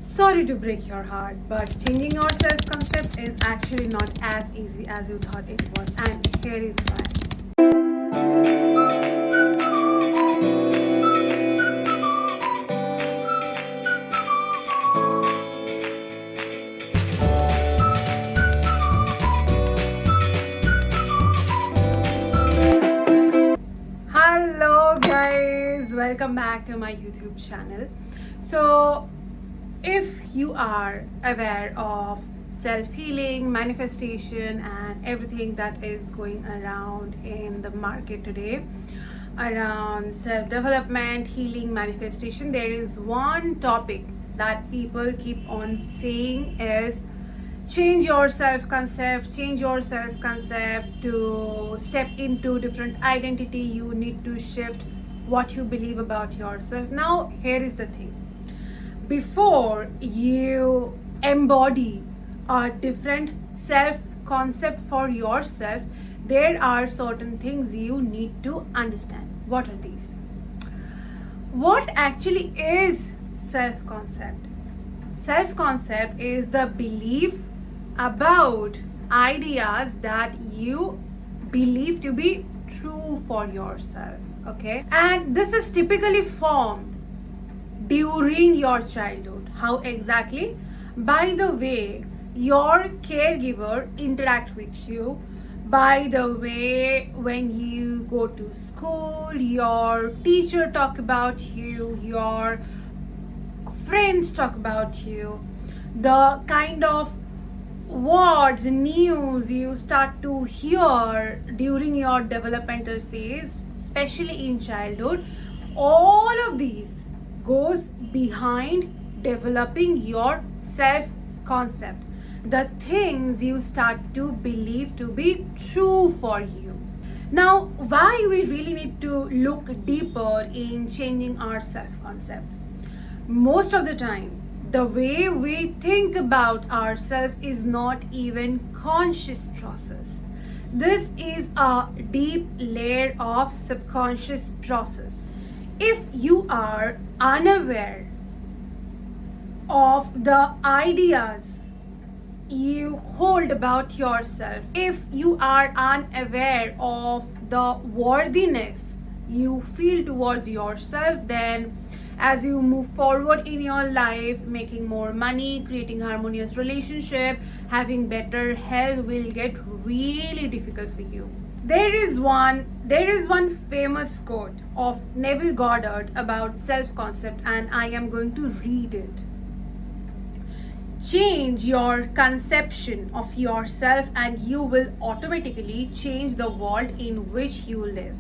Sorry to break your heart, but changing your self concept is actually not as easy as you thought it was, and here is why. Hello, guys, welcome back to my YouTube channel. So, if you are aware of self healing, manifestation, and everything that is going around in the market today around self development, healing, manifestation, there is one topic that people keep on saying is change your self concept, to step into different identity. You need to shift what you believe about yourself. Now, here is the thing: before you embody a different self concept for yourself, there are certain things you need to understand. What are these? What actually is self concept? Self concept is the belief about ideas that you believe to be true for yourself. Okay, and this is typically formed during your childhood. How exactly? By the way your caregiver interact with you, by the way when you go to school your teacher talk about you, your friends talk about you, the kind of words, news you start to hear during your developmental phase, especially in childhood. All of these goes behind developing your self concept, the things you start to believe to be true for you. Now, why we really need to look deeper in changing our self concept? Most of the time, the way we think about ourselves is not even conscious process. This is a deep layer of subconscious process. If you are unaware of the ideas you hold about yourself, if you are unaware of the worthiness you feel towards yourself, then as you move forward in your life, making more money, creating harmonious relationship, having better health will get really difficult for you. There is one famous quote of Neville Goddard about self concept, and I am going to read it. Change your conception of yourself and you will automatically change the world in which you live.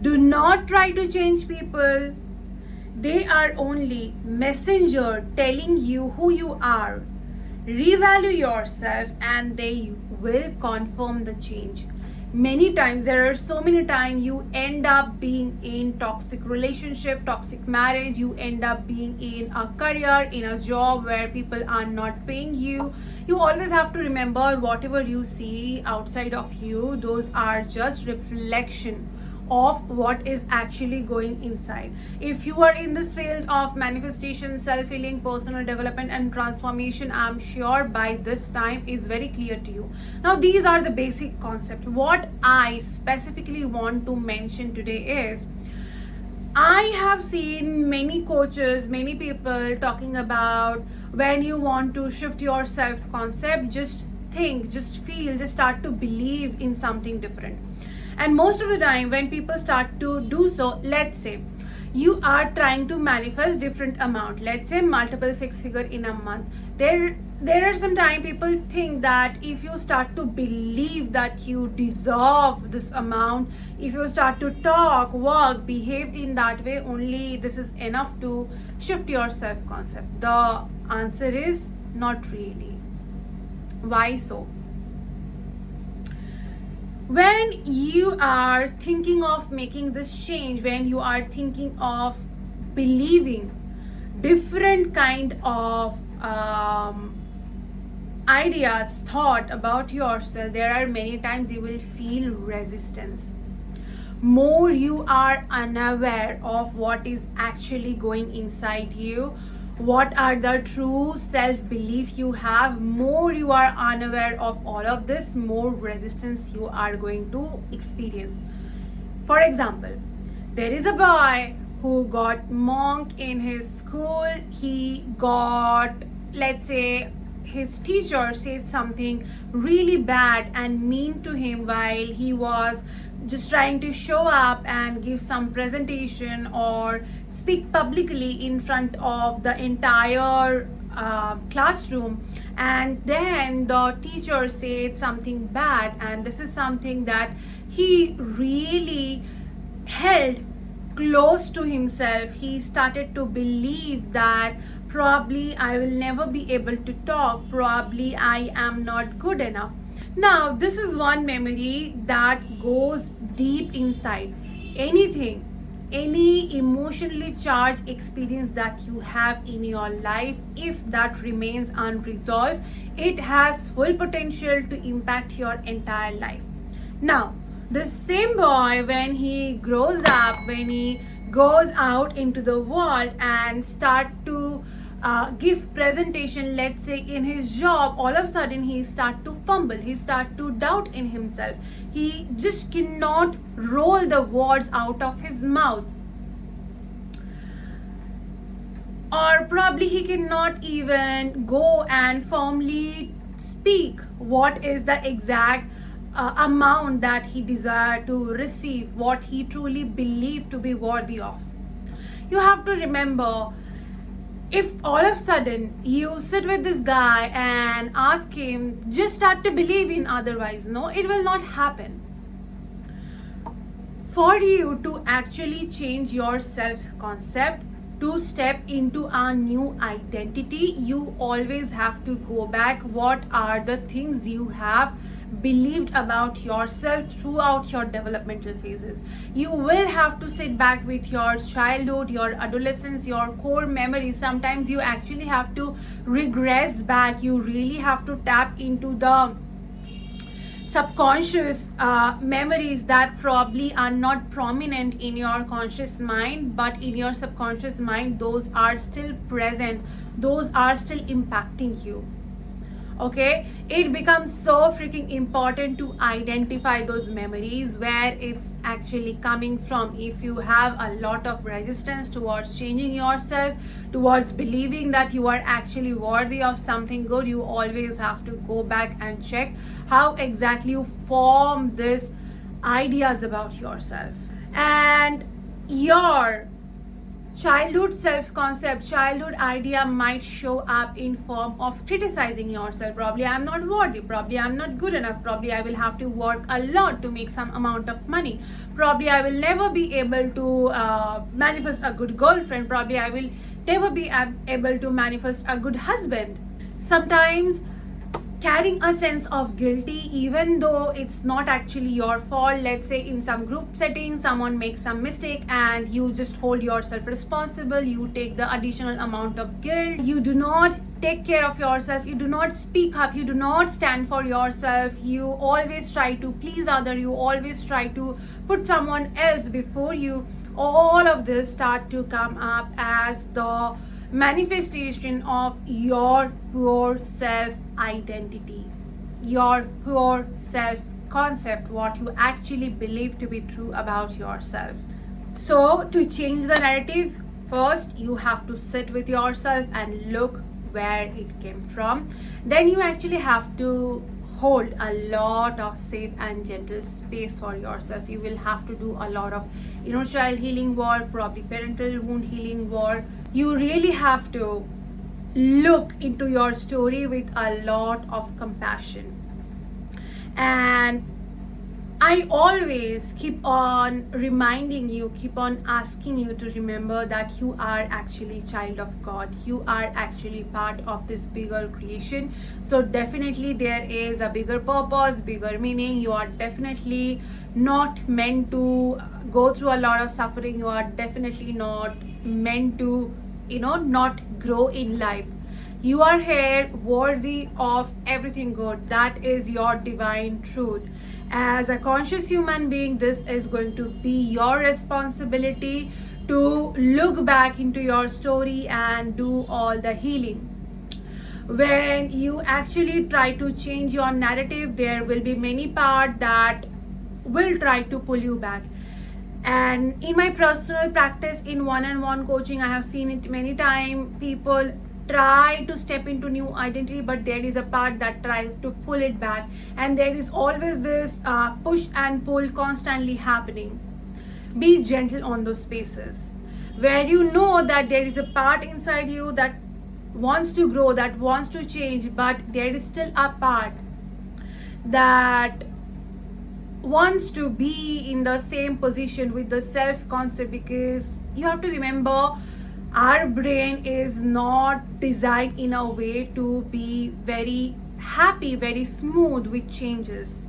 Do not try to change people. They are only messenger telling you who you are. Revalue yourself and they will confirm the change. Many times, there are so many times you end up being in toxic relationship, toxic marriage, you end up being in a career, in a job where people are not paying you. You always have to remember whatever you see outside of you, those are just reflection of what is actually going inside. If you are in this field of manifestation, self-healing, personal development and transformation, I'm sure by this time is very clear to you. Now, these are the basic concepts. What I specifically want to mention today is, I have seen many coaches, many people talking about when you want to shift your self concept, just think, just feel, just start to believe in something different. And most of the time when people start to do so, let's say you are trying to manifest different amount, let's say multiple six figure in a month. There are some time people think that if you start to believe that you deserve this amount, if you start to talk, work, behave in that way, only this is enough to shift your self concept. The answer is not really. Why so? When you are thinking of making this change, when you are thinking of believing different kind of ideas, thought about yourself, there are many times you will feel resistance. More you are unaware of what is actually going inside you, what are the true self-belief you have, more you are unaware of all of this, more resistance you are going to experience. For example, there is a boy who got mocked in his school. He got, let's say, his teacher said something really bad and mean to him while he was just trying to show up and give some presentation or speak publicly in front of the entire classroom. And then the teacher said something bad, and this is something that he really held close to himself. He started to believe that probably I will never be able to talk, probably I am not good enough. Now, this is one memory that goes deep inside. Anything, any emotionally charged experience that you have in your life, if that remains unresolved, it has full potential to impact your entire life. Now, the same boy, when he grows up, when he goes out into the world and start to give presentation, let's say in his job, all of a sudden he start to fumble, he start to doubt in himself, he just cannot roll the words out of his mouth, or probably he cannot even go and firmly speak what is the exact amount that he desire to receive, what he truly believe to be worthy of. You have to remember, if all of a sudden you sit with this guy and ask him, just start to believe in otherwise, no, it will not happen. For you to actually change your self-concept, to step into a new identity, you always have to go back. What are the things you have believed about yourself throughout your developmental phases? You will have to sit back with your childhood, your adolescence, your core memories. Sometimes you actually have to regress back. You really have to tap into the subconscious memories that probably are not prominent in your conscious mind, but in your subconscious mind, those are still present, those are still impacting you. Okay, it becomes so freaking important to identify those memories, where it's actually coming from. If you have a lot of resistance towards changing yourself, towards believing that you are actually worthy of something good, you always have to go back and check how exactly you form these ideas about yourself. And your childhood self-concept, childhood idea might show up in form of criticizing yourself. Probably I'm not worthy, probably I'm not good enough, probably I will have to work a lot to make some amount of money, probably I will never be able to manifest a good girlfriend, probably I will never be able to manifest a good husband. Sometimes carrying a sense of guilty, even though it's not actually your fault. Let's say in some group setting, someone makes some mistake and you just hold yourself responsible, you take the additional amount of guilt, you do not take care of yourself, you do not speak up, you do not stand for yourself, you always try to please other, you always try to put someone else before you. All of this start to come up as the manifestation of your pure self identity, your pure self concept, what you actually believe to be true about yourself. So, to change the narrative, first you have to sit with yourself and look where it came from. Then you actually have to hold a lot of safe and gentle space for yourself. You will have to do a lot of inner child healing work, probably parental wound healing work. You really have to look into your story with a lot of compassion. And I always keep on reminding you, keep on asking you to remember that you are actually child of God. You are actually part of this bigger creation. So definitely there is a bigger purpose, bigger meaning. You are definitely not meant to go through a lot of suffering. You are definitely not meant to, not grow in life. You are here worthy of everything good. That is your divine truth. As a conscious human being, this is going to be your responsibility to look back into your story and do all the healing. When you actually try to change your narrative, there will be many parts that will try to pull you back. And in my personal practice, in one-on-one coaching, I have seen it many times. People try to step into new identity, but there is a part that tries to pull it back, and there is always this push and pull constantly happening. Be gentle on those spaces where you know that there is a part inside you that wants to grow, that wants to change, but there is still a part that wants to be in the same position with the self concept. Because you have to remember, our brain is not designed in a way to be very happy, very smooth with changes.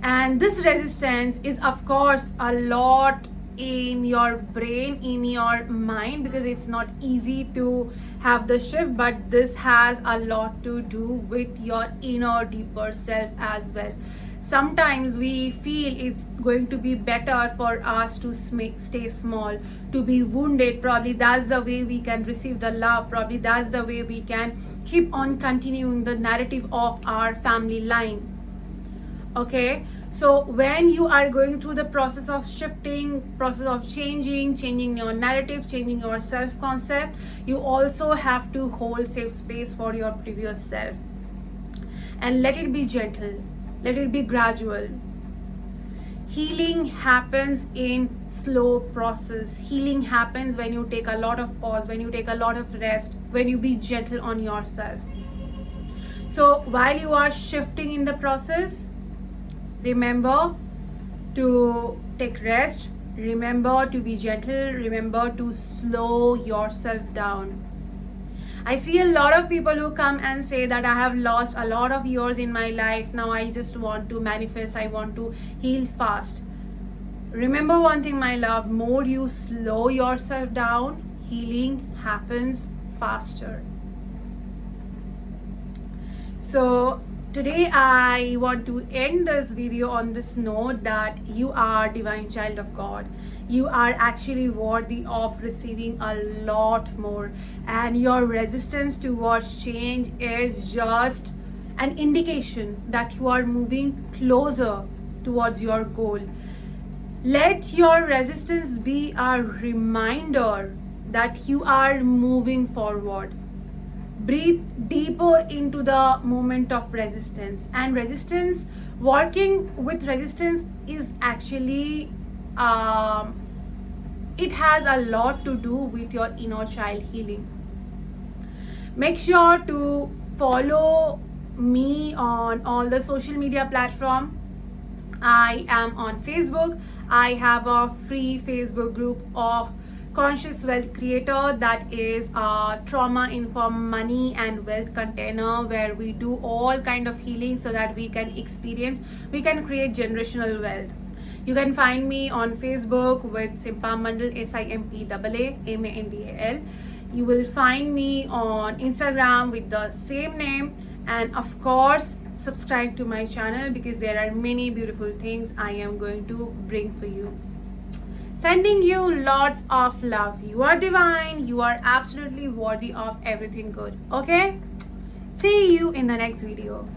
And this resistance is, of course, a lot in your brain, in your mind, because it's not easy to have the shift, but this has a lot to do with your inner deeper self as well. Sometimes we feel it's going to be better for us to stay small, to be wounded. Probably that's the way we can receive the love. Probably that's the way we can keep on continuing the narrative of our family line. Okay, so when you are going through the process of shifting, process of changing your narrative, changing your self concept, you also have to hold safe space for your previous self, and let it be gentle, let it be gradual. Healing happens in slow process. Healing happens when you take a lot of pause, when you take a lot of rest, when you be gentle on yourself. So while you are shifting in the process, remember to take rest, remember to be gentle, remember to slow yourself down. I see a lot of people who come and say that I have lost a lot of years in my life. Now I just want to manifest, I want to heal fast. Remember one thing, my love, more you slow yourself down, healing happens faster. So today I want to end this video on this note that you are divine child of God. You are actually worthy of receiving a lot more, and your resistance towards change is just an indication that you are moving closer towards your goal. Let your resistance be a reminder that you are moving forward. Breathe deeper into the moment of resistance, and resistance, working with resistance is actually it has a lot to do with your inner child healing. Make sure to follow me on all the social media platforms. I am on Facebook. I have a free Facebook group of Conscious Wealth Creator, that is a trauma informed money and wealth container where we do all kind of healing so that we can create generational wealth. You can find me on Facebook with Simpa Mandal, SIMPAAMANDAL. You will find me on Instagram with the same name, and of course subscribe to my channel because there are many beautiful things I am going to bring for you. Sending you lots of love. You are divine. You are absolutely worthy of everything good. Okay? See you in the next video.